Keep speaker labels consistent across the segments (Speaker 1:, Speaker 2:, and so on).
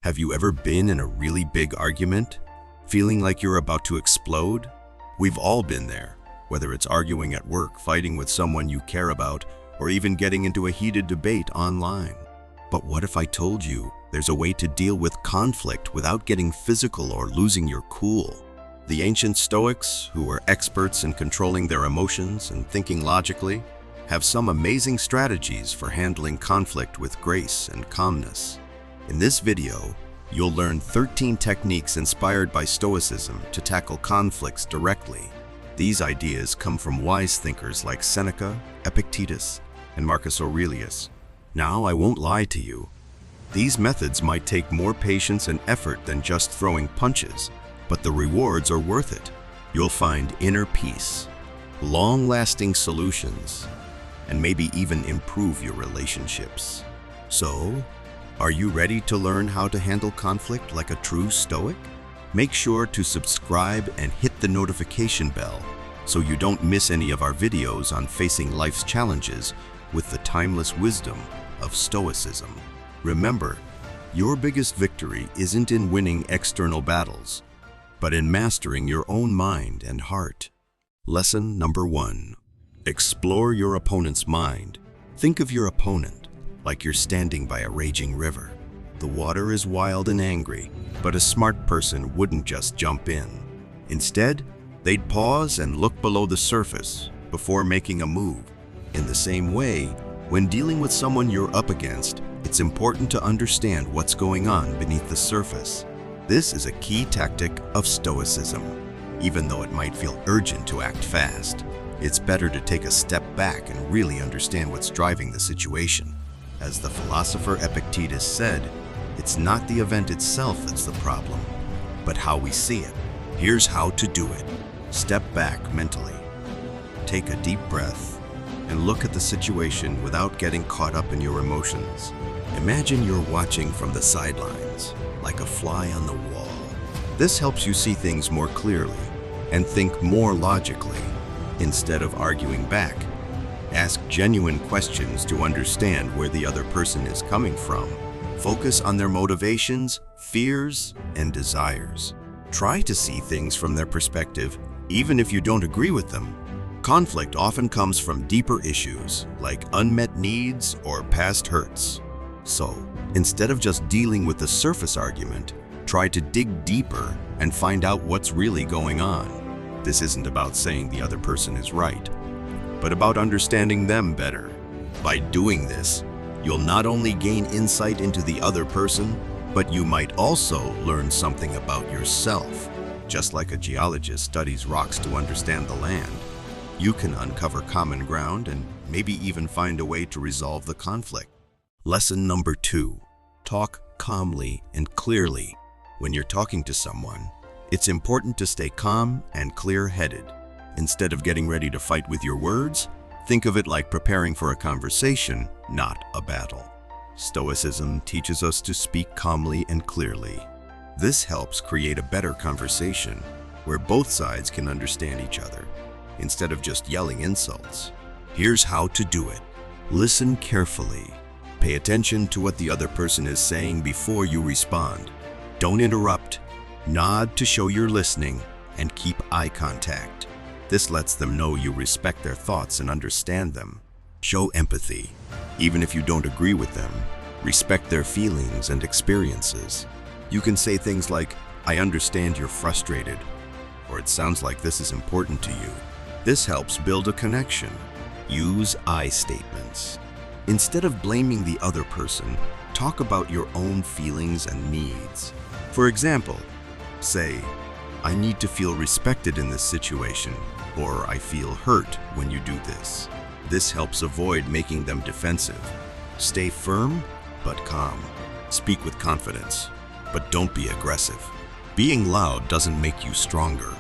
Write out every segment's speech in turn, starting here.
Speaker 1: Have you ever been in a really big argument, feeling like you're about to explode? We've all been there, whether it's arguing at work, fighting with someone you care about, or even getting into a heated debate online. But what if I told you there's a way to deal with conflict without getting physical or losing your cool? The ancient Stoics, who were experts in controlling their emotions and thinking logically, have some amazing strategies for handling conflict with grace and calmness. In this video, you'll learn 13 techniques inspired by Stoicism to tackle conflicts directly. These ideas come from wise thinkers like Seneca, Epictetus, and Marcus Aurelius. Now, I won't lie to you. These methods might take more patience and effort than just throwing punches, but the rewards are worth it. You'll find inner peace, long-lasting solutions, and maybe even improve your relationships. So, are you ready to learn how to handle conflict like a true Stoic? Make sure to subscribe and hit the notification bell so you don't miss any of our videos on facing life's challenges with the timeless wisdom of Stoicism. Remember, your biggest victory isn't in winning external battles, but in mastering your own mind and heart. Lesson number 1. Explore your opponent's mind. Think of your opponent like you're standing by a raging river. The water is wild and angry, but a smart person wouldn't just jump in. Instead, they'd pause and look below the surface before making a move. In the same way, when dealing with someone you're up against, it's important to understand what's going on beneath the surface. This is a key tactic of Stoicism. Even though it might feel urgent to act fast, it's better to take a step back and really understand what's driving the situation. As the philosopher Epictetus said, it's not the event itself that's the problem, but how we see it. Here's how to do it. Step back mentally. Take a deep breath and look at the situation without getting caught up in your emotions. Imagine you're watching from the sidelines, like a fly on the wall. This helps you see things more clearly and think more logically. Instead of arguing back, ask genuine questions to understand where the other person is coming from. Focus on their motivations, fears, and desires. Try to see things from their perspective, even if you don't agree with them. Conflict often comes from deeper issues, like unmet needs or past hurts. So, instead of just dealing with the surface argument, try to dig deeper and find out what's really going on. This isn't about saying the other person is right, but about understanding them better. By doing this, you'll not only gain insight into the other person, but you might also learn something about yourself. Just like a geologist studies rocks to understand the land, you can uncover common ground and maybe even find a way to resolve the conflict. Lesson number 2. Talk calmly and clearly. When you're talking to someone, it's important to stay calm and clear-headed. Instead of getting ready to fight with your words, think of it like preparing for a conversation, not a battle. Stoicism teaches us to speak calmly and clearly. This helps create a better conversation where both sides can understand each other, instead of just yelling insults. Here's how to do it. Listen carefully. Pay attention to what the other person is saying before you respond. Don't interrupt. Nod to show you're listening and keep eye contact. This lets them know you respect their thoughts and understand them. Show empathy. Even if you don't agree with them, respect their feelings and experiences. You can say things like, "I understand you're frustrated," or "It sounds like this is important to you." This helps build a connection. Use I statements. Instead of blaming the other person, talk about your own feelings and needs. For example, say, "I need to feel respected in this situation," or "I feel hurt when you do this." This helps avoid making them defensive. Stay firm, but calm. Speak with confidence, but don't be aggressive. Being loud doesn't make you stronger.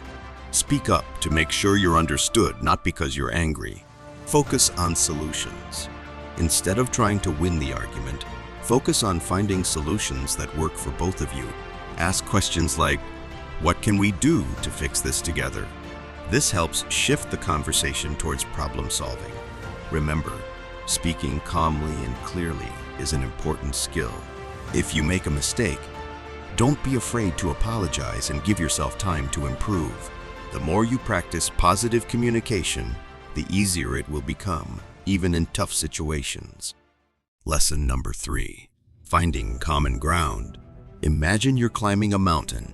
Speaker 1: Speak up to make sure you're understood, not because you're angry. Focus on solutions. Instead of trying to win the argument, focus on finding solutions that work for both of you. Ask questions like, "What can we do to fix this together?" This helps shift the conversation towards problem solving. Remember, speaking calmly and clearly is an important skill. If you make a mistake, Don't be afraid to apologize and give yourself time to improve. The more you practice positive communication, the easier it will become, even in tough situations. Lesson number 3. Finding common ground. Imagine you're climbing a mountain,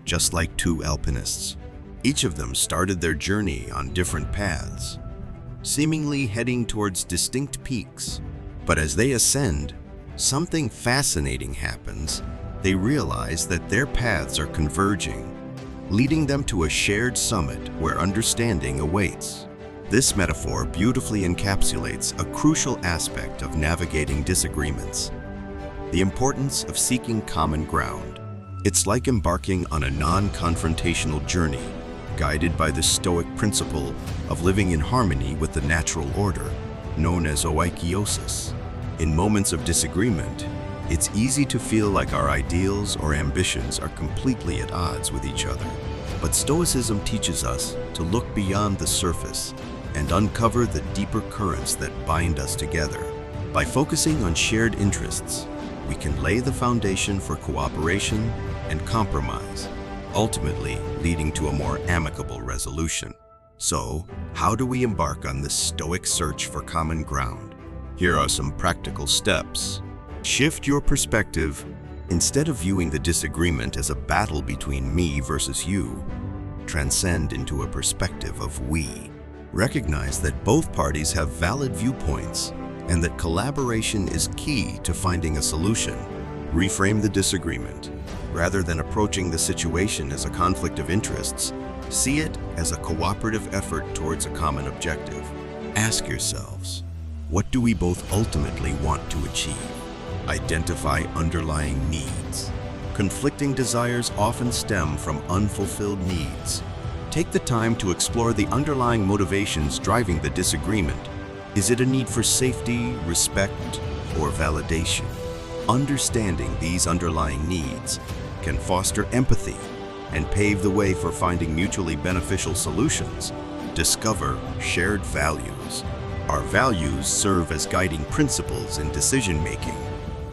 Speaker 1: just like two alpinists. Each of them started their journey on different paths, seemingly heading towards distinct peaks. But as they ascend, something fascinating happens. They realize that their paths are converging, leading them to a shared summit where understanding awaits. This metaphor beautifully encapsulates a crucial aspect of navigating disagreements: the importance of seeking common ground. It's like embarking on a non-confrontational journey, guided by the Stoic principle of living in harmony with the natural order, known as oikiosis. In moments of disagreement, it's easy to feel like our ideals or ambitions are completely at odds with each other. But Stoicism teaches us to look beyond the surface and uncover the deeper currents that bind us together. By focusing on shared interests, we can lay the foundation for cooperation and compromise, ultimately leading to a more amicable resolution. So, how do we embark on this Stoic search for common ground? Here are some practical steps. Shift your perspective. Instead of viewing the disagreement as a battle between me versus you, transcend into a perspective of we. Recognize that both parties have valid viewpoints and that collaboration is key to finding a solution. Reframe the disagreement. Rather than approaching the situation as a conflict of interests, see it as a cooperative effort towards a common objective. Ask yourselves, what do we both ultimately want to achieve? Identify underlying needs. Conflicting desires often stem from unfulfilled needs. Take the time to explore the underlying motivations driving the disagreement. Is it a need for safety, respect, or validation? Understanding these underlying needs can foster empathy and pave the way for finding mutually beneficial solutions. Discover shared values. Our values serve as guiding principles in decision-making.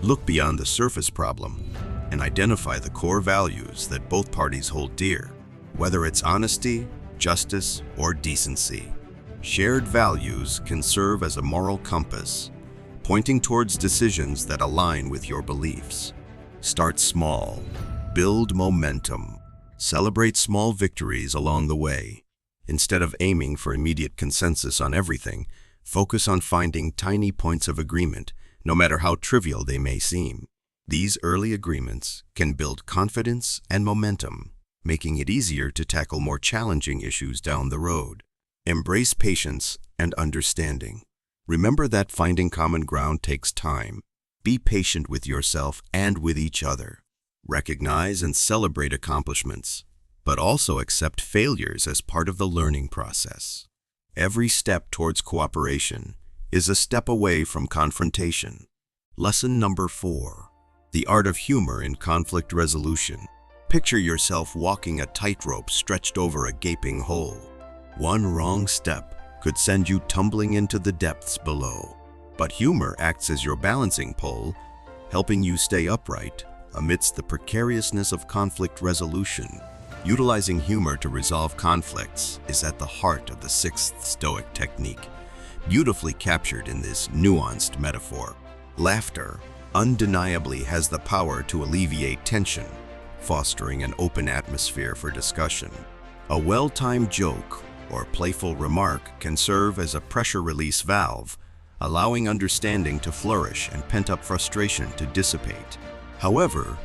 Speaker 1: Look beyond the surface problem and identify the core values that both parties hold dear, whether it's honesty, justice, or decency. Shared values can serve as a moral compass, pointing towards decisions that align with your beliefs. Start small, build momentum, celebrate small victories along the way. Instead of aiming for immediate consensus on everything, focus on finding tiny points of agreement, no matter how trivial they may seem. These early agreements can build confidence and momentum, making it easier to tackle more challenging issues down the road. Embrace patience and understanding. Remember that finding common ground takes time. Be patient with yourself and with each other. Recognize and celebrate accomplishments, but also accept failures as part of the learning process. Every step towards cooperation is a step away from confrontation. Lesson number 4. The art of humor in conflict resolution. Picture yourself walking a tightrope stretched over a gaping hole. One wrong step could send you tumbling into the depths below. But humor acts as your balancing pole, helping you stay upright amidst the precariousness of conflict resolution. Utilizing humor to resolve conflicts is at the heart of the 6th Stoic technique, beautifully captured in this nuanced metaphor. Laughter undeniably has the power to alleviate tension, fostering an open atmosphere for discussion. A well-timed joke or playful remark can serve as a pressure release valve, allowing understanding to flourish and pent-up frustration to dissipate. However,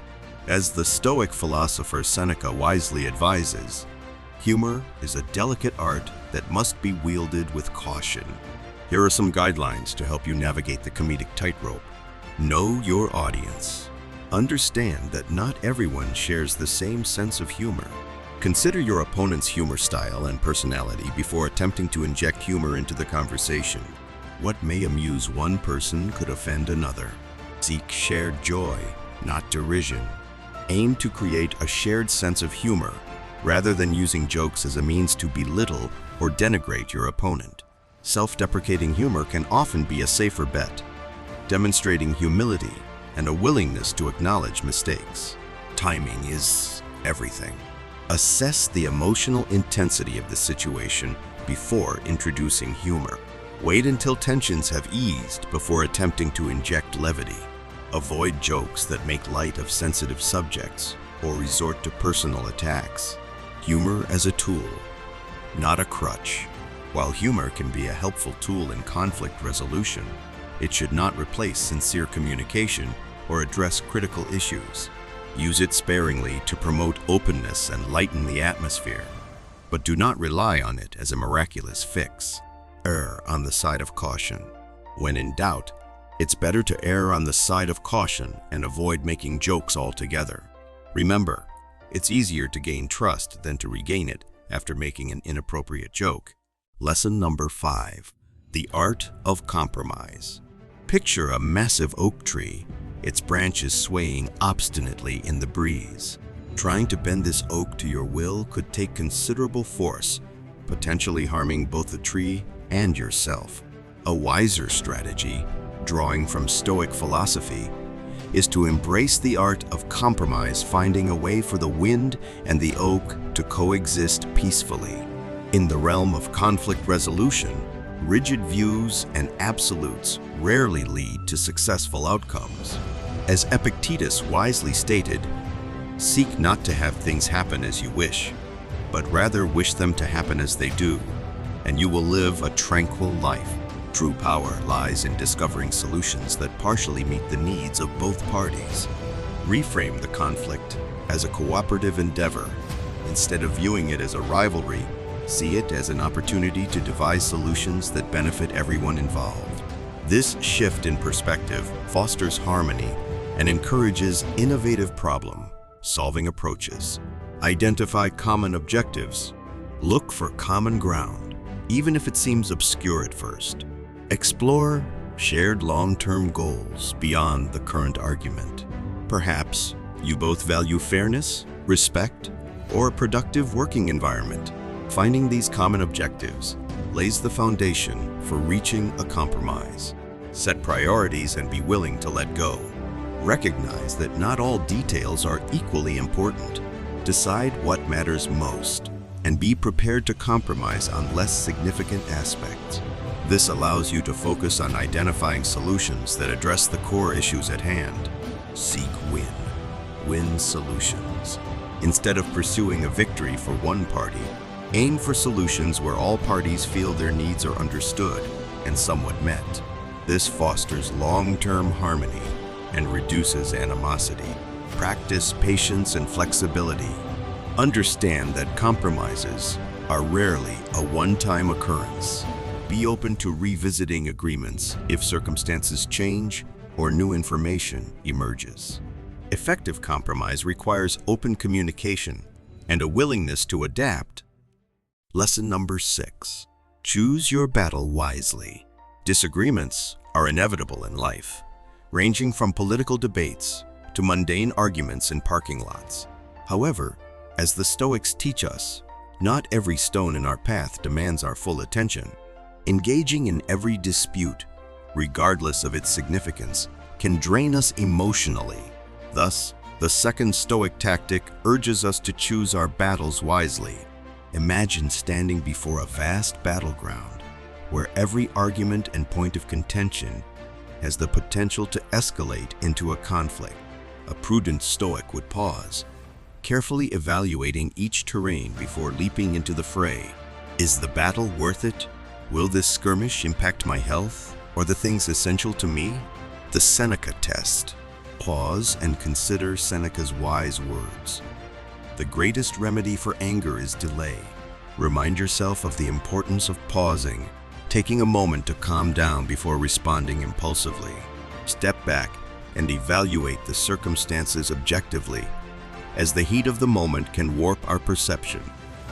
Speaker 1: as the Stoic philosopher Seneca wisely advises, humor is a delicate art that must be wielded with caution. Here are some guidelines to help you navigate the comedic tightrope. Know your audience. Understand that not everyone shares the same sense of humor. Consider your opponent's humor style and personality before attempting to inject humor into the conversation. What may amuse one person could offend another. Seek shared joy, not derision. Aim to create a shared sense of humor, rather than using jokes as a means to belittle or denigrate your opponent. Self-deprecating humor can often be a safer bet, demonstrating humility and a willingness to acknowledge mistakes. timing is everything. Assess the emotional intensity of the situation before introducing humor. Wait until tensions have eased before attempting to inject levity. Avoid jokes that make light of sensitive subjects or resort to personal attacks. Humor as a tool, not a crutch. While humor can be a helpful tool in conflict resolution, it should not replace sincere communication or address critical issues. Use it sparingly to promote openness and lighten the atmosphere, but do not rely on it as a miraculous fix. Err on the side of caution. When in doubt, it's better to err on the side of caution and avoid making jokes altogether. Remember, it's easier to gain trust than to regain it after making an inappropriate joke. Lesson number 5. The art of compromise. Picture a massive oak tree, its branches swaying obstinately in the breeze. Trying to bend this oak to your will could take considerable force, potentially harming both the tree and yourself. A wiser strategy, drawing from Stoic philosophy, is to embrace the art of compromise, finding a way for the wind and the oak to coexist peacefully. In the realm of conflict resolution, rigid views and absolutes rarely lead to successful outcomes. As Epictetus wisely stated, "Seek not to have things happen as you wish, but rather wish them to happen as they do, and you will live a tranquil life." True power lies in discovering solutions that partially meet the needs of both parties. Reframe the conflict as a cooperative endeavor. Instead of viewing it as a rivalry, see it as an opportunity to devise solutions that benefit everyone involved. This shift in perspective fosters harmony and encourages innovative problem-solving approaches. Identify common objectives. Look for common ground, even if it seems obscure at first. Explore shared long-term goals beyond the current argument. Perhaps you both value fairness, respect, or a productive working environment. Finding these common objectives lays the foundation for reaching a compromise. Set priorities and be willing to let go. Recognize that not all details are equally important. Decide what matters most and be prepared to compromise on less significant aspects. This allows you to focus on identifying solutions that address the core issues at hand. Seek win-win solutions. Instead of pursuing a victory for one party, aim for solutions where all parties feel their needs are understood and somewhat met. This fosters long-term harmony and reduces animosity. Practice patience and flexibility. Understand that compromises are rarely a one-time occurrence. Be open to revisiting agreements if circumstances change or new information emerges. Effective compromise requires open communication and a willingness to adapt. Lesson number 6. Choose your battle wisely. Disagreements are inevitable in life, ranging from political debates to mundane arguments in parking lots. However, as the Stoics teach us, not every stone in our path demands our full attention. Engaging in every dispute, regardless of its significance, can drain us emotionally. Thus, the second Stoic tactic urges us to choose our battles wisely. Imagine standing before a vast battleground, where every argument and point of contention has the potential to escalate into a conflict. A prudent Stoic would pause, carefully evaluating each terrain before leaping into the fray. Is the battle worth it? Will this skirmish impact my health or the things essential to me? The Seneca test. Pause and consider Seneca's wise words. The greatest remedy for anger is delay. Remind yourself of the importance of pausing, taking a moment to calm down before responding impulsively. Step back and evaluate the circumstances objectively, as the heat of the moment can warp our perception.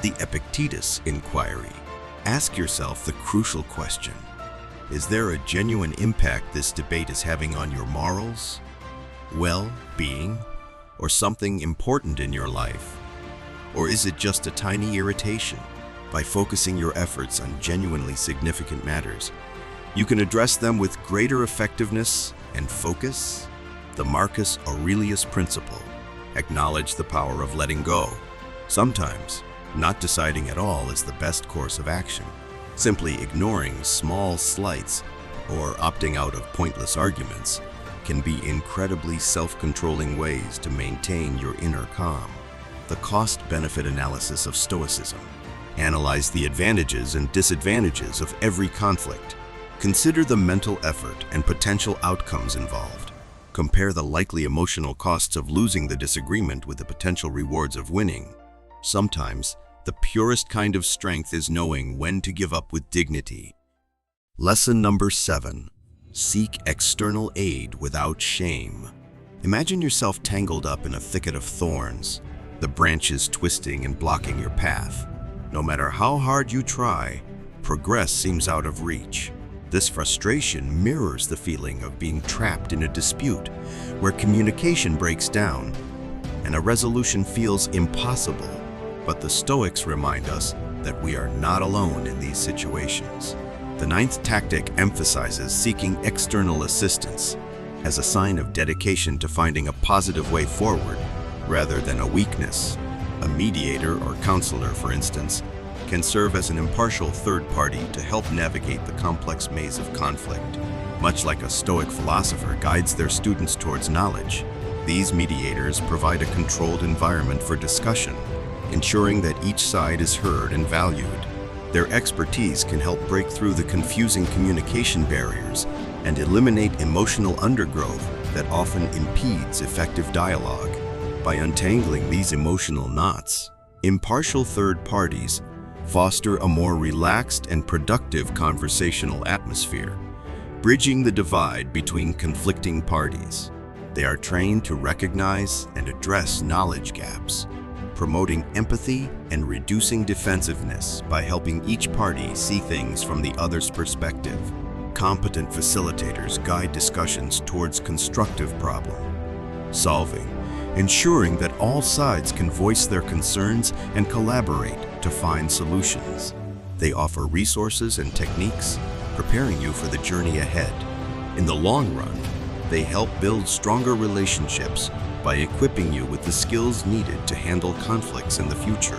Speaker 1: The Epictetus inquiry. Ask yourself the crucial question: is there a genuine impact this debate is having on your morals, well-being, or something important in your life? Or is it just a tiny irritation? By focusing your efforts on genuinely significant matters, you can address them with greater effectiveness and focus. The Marcus Aurelius principle. Acknowledge the power of letting go. Sometimes, not deciding at all is the best course of action. Simply ignoring small slights or opting out of pointless arguments can be incredibly self-controlling ways to maintain your inner calm. The cost-benefit analysis of Stoicism. Analyze the advantages and disadvantages of every conflict. Consider the mental effort and potential outcomes involved. Compare the likely emotional costs of losing the disagreement with the potential rewards of winning. Sometimes, the purest kind of strength is knowing when to give up with dignity. Lesson number 7. Seek external aid without shame. Imagine yourself tangled up in a thicket of thorns, the branches twisting and blocking your path. No matter how hard you try, progress seems out of reach. This frustration mirrors the feeling of being trapped in a dispute where communication breaks down and a resolution feels impossible. But the Stoics remind us that we are not alone in these situations. The 9th tactic emphasizes seeking external assistance as a sign of dedication to finding a positive way forward rather than a weakness. A mediator or counselor, for instance, can serve as an impartial third party to help navigate the complex maze of conflict. Much like a Stoic philosopher guides their students towards knowledge, these mediators provide a controlled environment for discussion, ensuring that each side is heard and valued. Their expertise can help break through the confusing communication barriers and eliminate emotional undergrowth that often impedes effective dialogue. By untangling these emotional knots, impartial third parties foster a more relaxed and productive conversational atmosphere, bridging the divide between conflicting parties. They are trained to recognize and address knowledge gaps, promoting empathy and reducing defensiveness by helping each party see things from the other's perspective. Competent facilitators guide discussions towards constructive problem solving, ensuring that all sides can voice their concerns and collaborate to find solutions. They offer resources and techniques, preparing you for the journey ahead. In the long run, they help build stronger relationships by equipping you with the skills needed to handle conflicts in the future.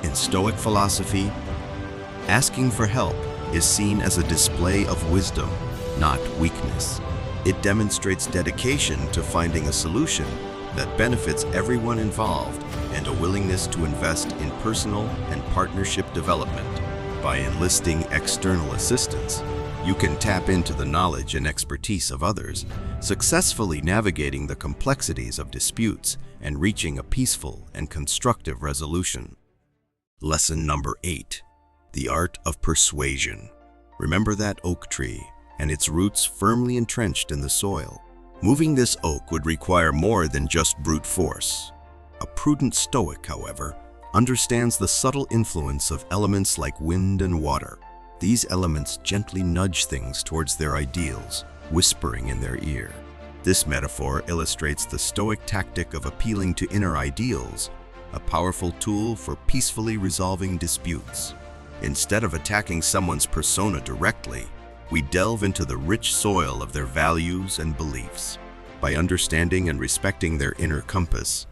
Speaker 1: In Stoic philosophy, asking for help is seen as a display of wisdom, not weakness. It demonstrates dedication to finding a solution that benefits everyone involved and a willingness to invest in personal and partnership development. By enlisting external assistance, you can tap into the knowledge and expertise of others, successfully navigating the complexities of disputes and reaching a peaceful and constructive resolution. Lesson number 8. The art of persuasion. Remember that oak tree and its roots firmly entrenched in the soil. Moving this oak would require more than just brute force. A prudent Stoic, however, understands the subtle influence of elements like wind and water. These elements gently nudge things towards their ideals, whispering in their ear. This metaphor illustrates the Stoic tactic of appealing to inner ideals, a powerful tool for peacefully resolving disputes. Instead of attacking someone's persona directly, we delve into the rich soil of their values and beliefs. By understanding and respecting their inner compass,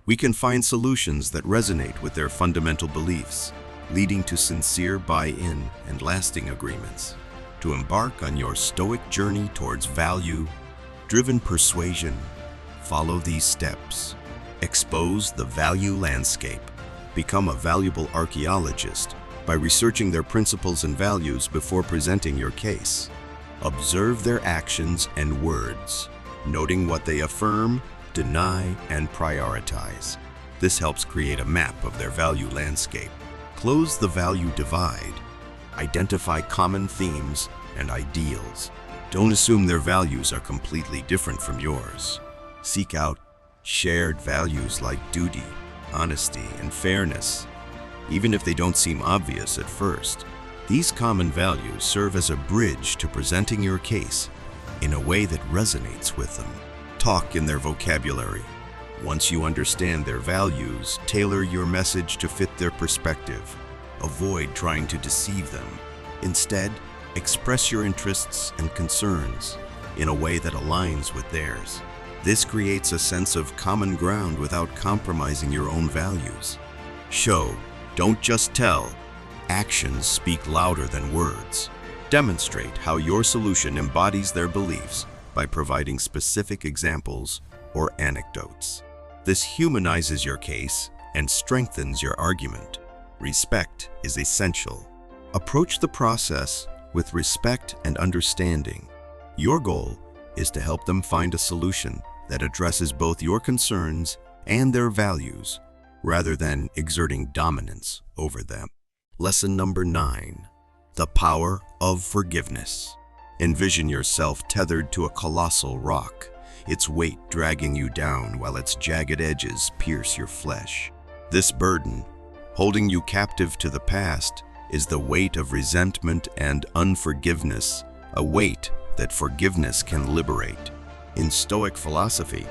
Speaker 1: we can find solutions that resonate with their fundamental beliefs, leading to sincere buy-in and lasting agreements. To embark on your Stoic journey towards value-driven persuasion, follow these steps. Expose the value landscape. Become a valuable archaeologist by researching their principles and values before presenting your case. Observe their actions and words, noting what they affirm, deny, and prioritize. This helps create a map of their value landscape. Close the value divide. Identify common themes and ideals. Don't assume their values are completely different from yours. Seek out shared values like duty, honesty, and fairness. Even if they don't seem obvious at first, these common values serve as a bridge to presenting your case in a way that resonates with them. Talk in their vocabulary. Once you understand their values, tailor your message to fit their perspective. Avoid trying to deceive them. Instead, express your interests and concerns in a way that aligns with theirs. This creates a sense of common ground without compromising your own values. Show, don't just tell. Actions speak louder than words. Demonstrate how your solution embodies their beliefs by providing specific examples or anecdotes. This humanizes your case and strengthens your argument. Respect is essential. Approach the process with respect and understanding. Your goal is to help them find a solution that addresses both your concerns and their values, rather than exerting dominance over them. Lesson number 9, the power of forgiveness. Envision yourself tethered to a colossal rock, its weight dragging you down while its jagged edges pierce your flesh. This burden, holding you captive to the past, is the weight of resentment and unforgiveness, a weight that forgiveness can liberate. In Stoic philosophy,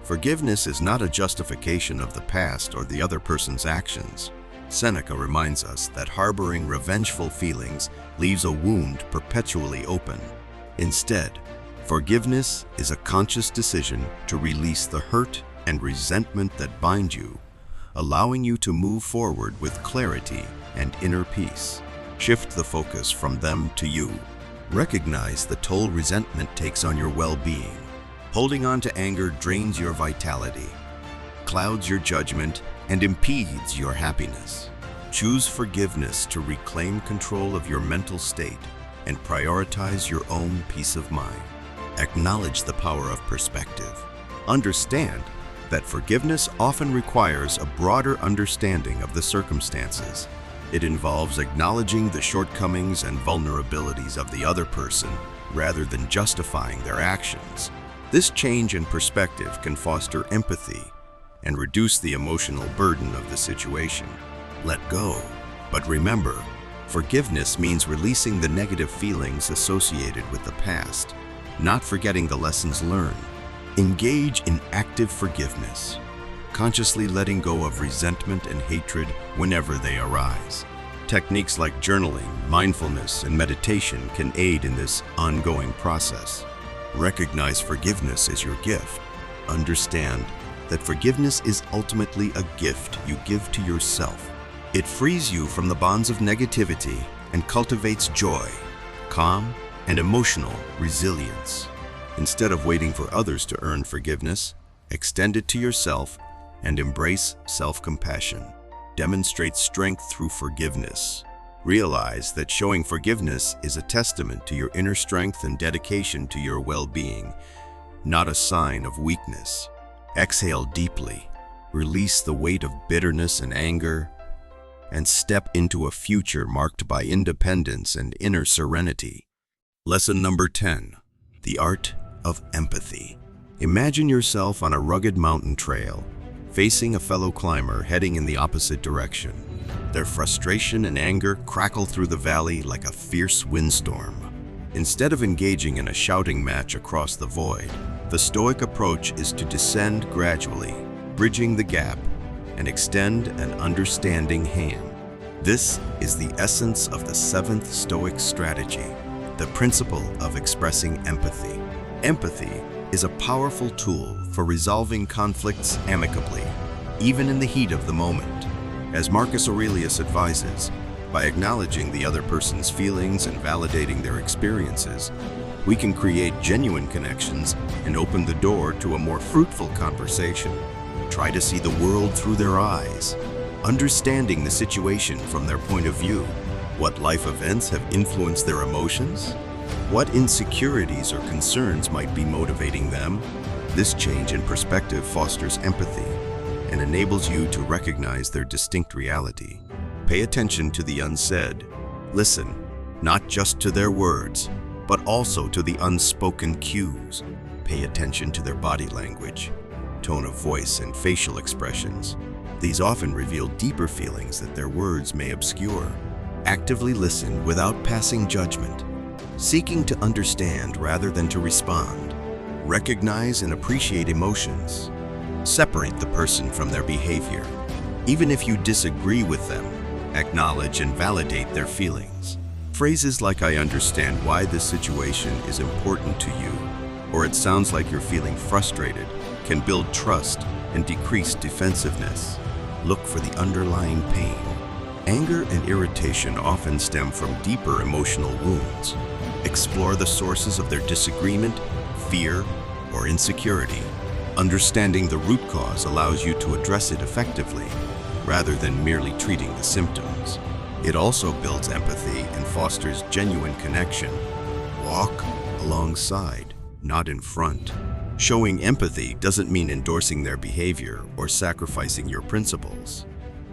Speaker 1: forgiveness is not a justification of the past or the other person's actions. Seneca reminds us that harboring revengeful feelings leaves a wound perpetually open. Instead, forgiveness is a conscious decision to release the hurt and resentment that bind you, allowing you to move forward with clarity and inner peace. Shift the focus from them to you. Recognize the toll resentment takes on your well-being. Holding on to anger drains your vitality, clouds your judgment, and impedes your happiness. Choose forgiveness to reclaim control of your mental state and prioritize your own peace of mind. Acknowledge the power of perspective. Understand that forgiveness often requires a broader understanding of the circumstances. It involves acknowledging the shortcomings and vulnerabilities of the other person rather than justifying their actions. This change in perspective can foster empathy and reduce the emotional burden of the situation. Let go. But remember, forgiveness means releasing the negative feelings associated with the past, not forgetting the lessons learned. Engage in active forgiveness, consciously letting go of resentment and hatred whenever they arise. Techniques like journaling, mindfulness, and meditation can aid in this ongoing process. Recognize forgiveness as your gift. Understand that forgiveness is ultimately a gift you give to yourself. It frees you from the bonds of negativity and cultivates joy, calm, and emotional resilience. Instead of waiting for others to earn forgiveness, extend it to yourself and embrace self-compassion. Demonstrate strength through forgiveness. Realize that showing forgiveness is a testament to your inner strength and dedication to your well-being, not a sign of weakness. Exhale deeply, release the weight of bitterness and anger, and step into a future marked by independence and inner serenity. Lesson number 10, the art of empathy. Imagine yourself on a rugged mountain trail, facing a fellow climber heading in the opposite direction. Their frustration and anger crackle through the valley like a fierce windstorm. Instead of engaging in a shouting match across the void, the Stoic approach is to descend gradually, bridging the gap, and extend an understanding hand. This is the essence of the 7th Stoic strategy, the principle of expressing empathy. Empathy is a powerful tool for resolving conflicts amicably, even in the heat of the moment. As Marcus Aurelius advises, by acknowledging the other person's feelings and validating their experiences, we can create genuine connections and open the door to a more fruitful conversation. Try to see the world through their eyes, understanding the situation from their point of view. What life events have influenced their emotions? What insecurities or concerns might be motivating them? This change in perspective fosters empathy and enables you to recognize their distinct reality. Pay attention to the unsaid. Listen, not just to their words, but also to the unspoken cues. Pay attention to their body language, tone of voice, and facial expressions. These often reveal deeper feelings that their words may obscure. Actively listen without passing judgment, seeking to understand rather than to respond. Recognize and appreciate emotions. Separate the person from their behavior. Even if you disagree with them, acknowledge and validate their feelings. Phrases like "I understand why this situation is important to you," or it sounds like you're feeling frustrated, can build trust and decrease defensiveness. Look for the underlying pain. Anger and irritation often stem from deeper emotional wounds. Explore the sources of their disagreement, fear, or insecurity. Understanding the root cause allows you to address it effectively, rather than merely treating the symptoms. It also builds empathy and fosters genuine connection. Walk alongside, not in front. Showing empathy doesn't mean endorsing their behavior or sacrificing your principles.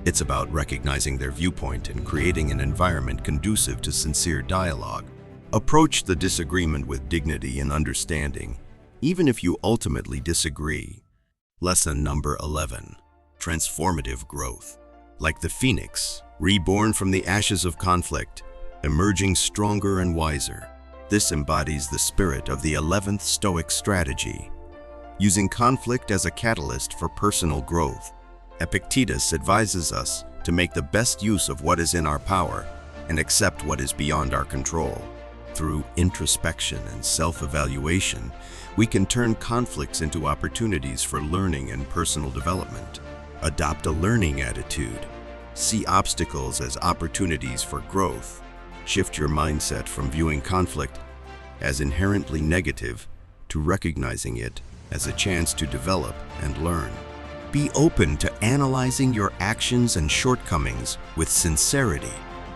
Speaker 1: It's about recognizing their viewpoint and creating an environment conducive to sincere dialogue. Approach the disagreement with dignity and understanding, even if you ultimately disagree. Lesson number 11. Transformative growth. Like the phoenix, reborn from the ashes of conflict, emerging stronger and wiser. This embodies the spirit of the 11th Stoic strategy. Using conflict as a catalyst for personal growth, Epictetus advises us to make the best use of what is in our power and accept what is beyond our control. Through introspection and self-evaluation, we can turn conflicts into opportunities for learning and personal development. Adopt a learning attitude. See obstacles as opportunities for growth. Shift your mindset from viewing conflict as inherently negative to recognizing it as a chance to develop and learn. Be open to analyzing your actions and shortcomings with sincerity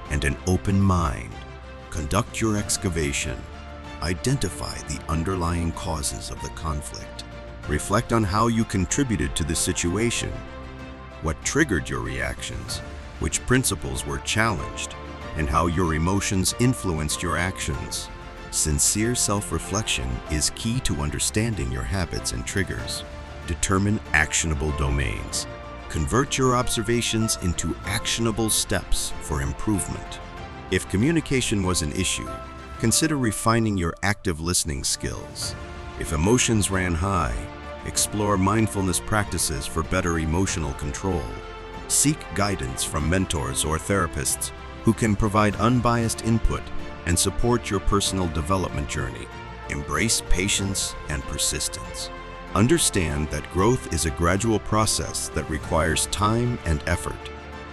Speaker 1: and an open mind. Conduct your excavation. Identify the underlying causes of the conflict. Reflect on how you contributed to the situation, what triggered your reactions, which principles were challenged, and how your emotions influenced your actions. Sincere self-reflection is key to understanding your habits and triggers. Determine actionable domains. Convert your observations into actionable steps for improvement. If communication was an issue, consider refining your active listening skills. If emotions ran high, explore mindfulness practices for better emotional control. Seek guidance from mentors or therapists who can provide unbiased input and support your personal development journey. Embrace patience and persistence. Understand that growth is a gradual process that requires time and effort.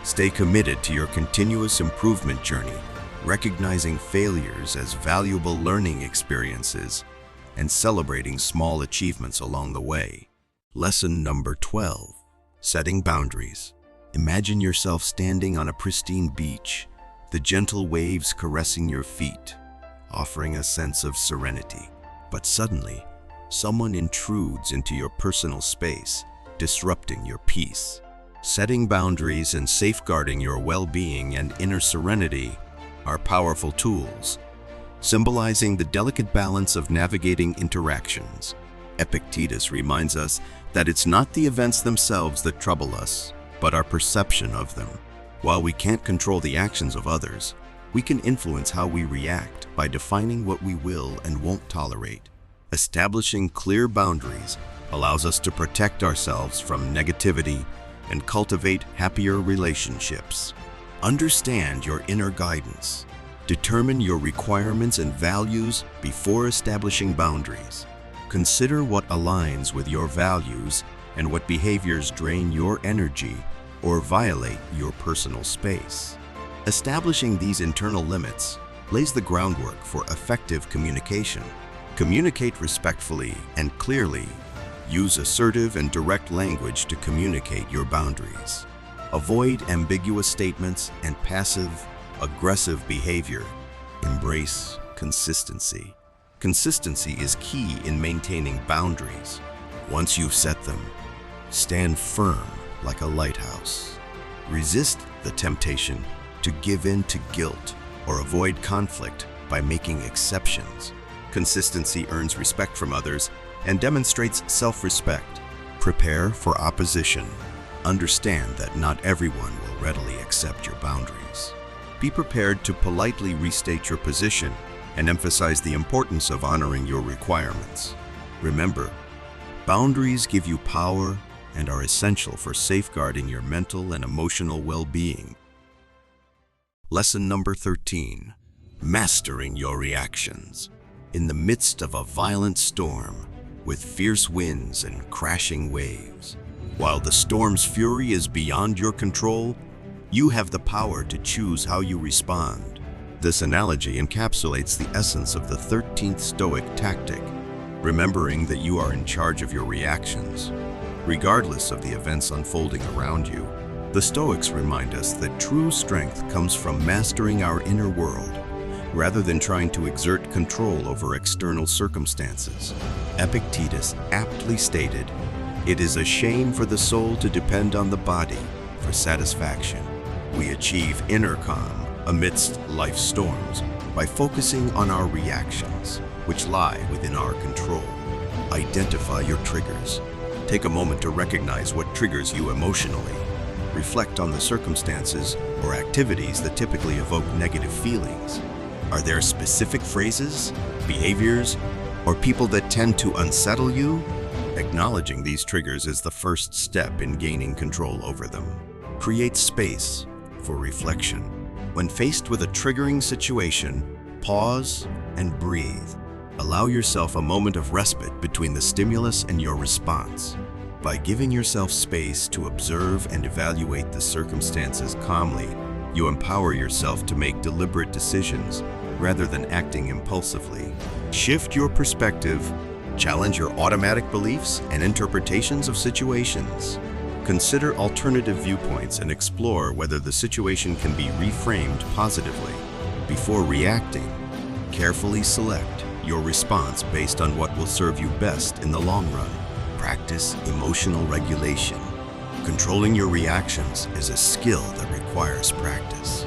Speaker 1: Stay committed to your continuous improvement journey, recognizing failures as valuable learning experiences and celebrating small achievements along the way. Lesson number 12. Setting boundaries. Imagine yourself standing on a pristine beach, the gentle waves caressing your feet, offering a sense of serenity. But suddenly, someone intrudes into your personal space, disrupting your peace. Setting boundaries and safeguarding your well-being and inner serenity are powerful tools, symbolizing the delicate balance of navigating interactions. Epictetus reminds us that it's not the events themselves that trouble us, but our perception of them. While we can't control the actions of others, we can influence how we react by defining what we will and won't tolerate. Establishing clear boundaries allows us to protect ourselves from negativity and cultivate happier relationships. Understand your inner guidance. Determine your requirements and values before establishing boundaries. Consider what aligns with your values and what behaviors drain your energy or violate your personal space. Establishing these internal limits lays the groundwork for effective communication. Communicate respectfully and clearly. Use assertive and direct language to communicate your boundaries. Avoid ambiguous statements and passive-aggressive behavior. Embrace consistency. Consistency is key in maintaining boundaries. Once you've set them, stand firm like a lighthouse. Resist the temptation to give in to guilt or avoid conflict by making exceptions. Consistency earns respect from others and demonstrates self-respect. Prepare for opposition. Understand that not everyone will readily accept your boundaries. Be prepared to politely restate your position and emphasize the importance of honoring your requirements. Remember, boundaries give you power and are essential for safeguarding your mental and emotional well-being. Lesson number 13. Mastering your reactions. in the midst of a violent storm with fierce winds and crashing waves. While the storm's fury is beyond your control, you have the power to choose how you respond. This analogy encapsulates the essence of the 13th Stoic tactic, remembering that you are in charge of your reactions. Regardless of the events unfolding around you, the Stoics remind us that true strength comes from mastering our inner world, rather than trying to exert control over external circumstances. Epictetus aptly stated, "It is a shame for the soul to depend on the body for satisfaction." We achieve inner calm amidst life's storms by focusing on our reactions, which lie within our control. Identify your triggers. Take a moment to recognize what triggers you emotionally. Reflect on the circumstances or activities that typically evoke negative feelings. Are there specific phrases, behaviors, or people that tend to unsettle you? Acknowledging these triggers is the first step in gaining control over them. Create space for reflection. When faced with a triggering situation, pause and breathe. Allow yourself a moment of respite between the stimulus and your response. By giving yourself space to observe and evaluate the circumstances calmly, you empower yourself to make deliberate decisions rather than acting impulsively. Shift your perspective, challenge your automatic beliefs and interpretations of situations. Consider alternative viewpoints and explore whether the situation can be reframed positively. Before reacting, carefully select your response based on what will serve you best in the long run. Practice emotional regulation. Controlling your reactions is a skill that requires practice.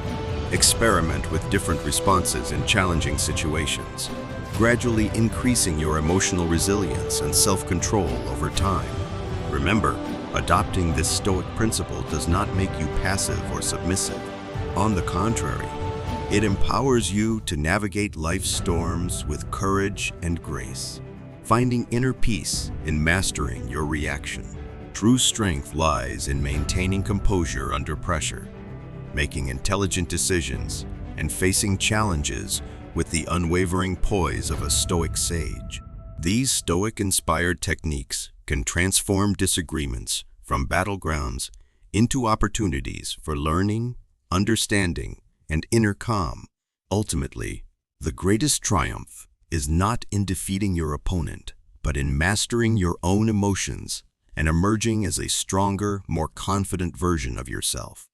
Speaker 1: Experiment with different responses in challenging situations, gradually increasing your emotional resilience and self-control over time. Remember, adopting this Stoic principle does not make you passive or submissive. On the contrary, it empowers you to navigate life's storms with courage and grace, finding inner peace in mastering your reaction. True strength lies in maintaining composure under pressure, making intelligent decisions, and facing challenges with the unwavering poise of a Stoic sage. These Stoic-inspired techniques can transform disagreements from battlegrounds into opportunities for learning, understanding, and inner calm. Ultimately, the greatest triumph is not in defeating your opponent, but in mastering your own emotions and emerging as a stronger, more confident version of yourself.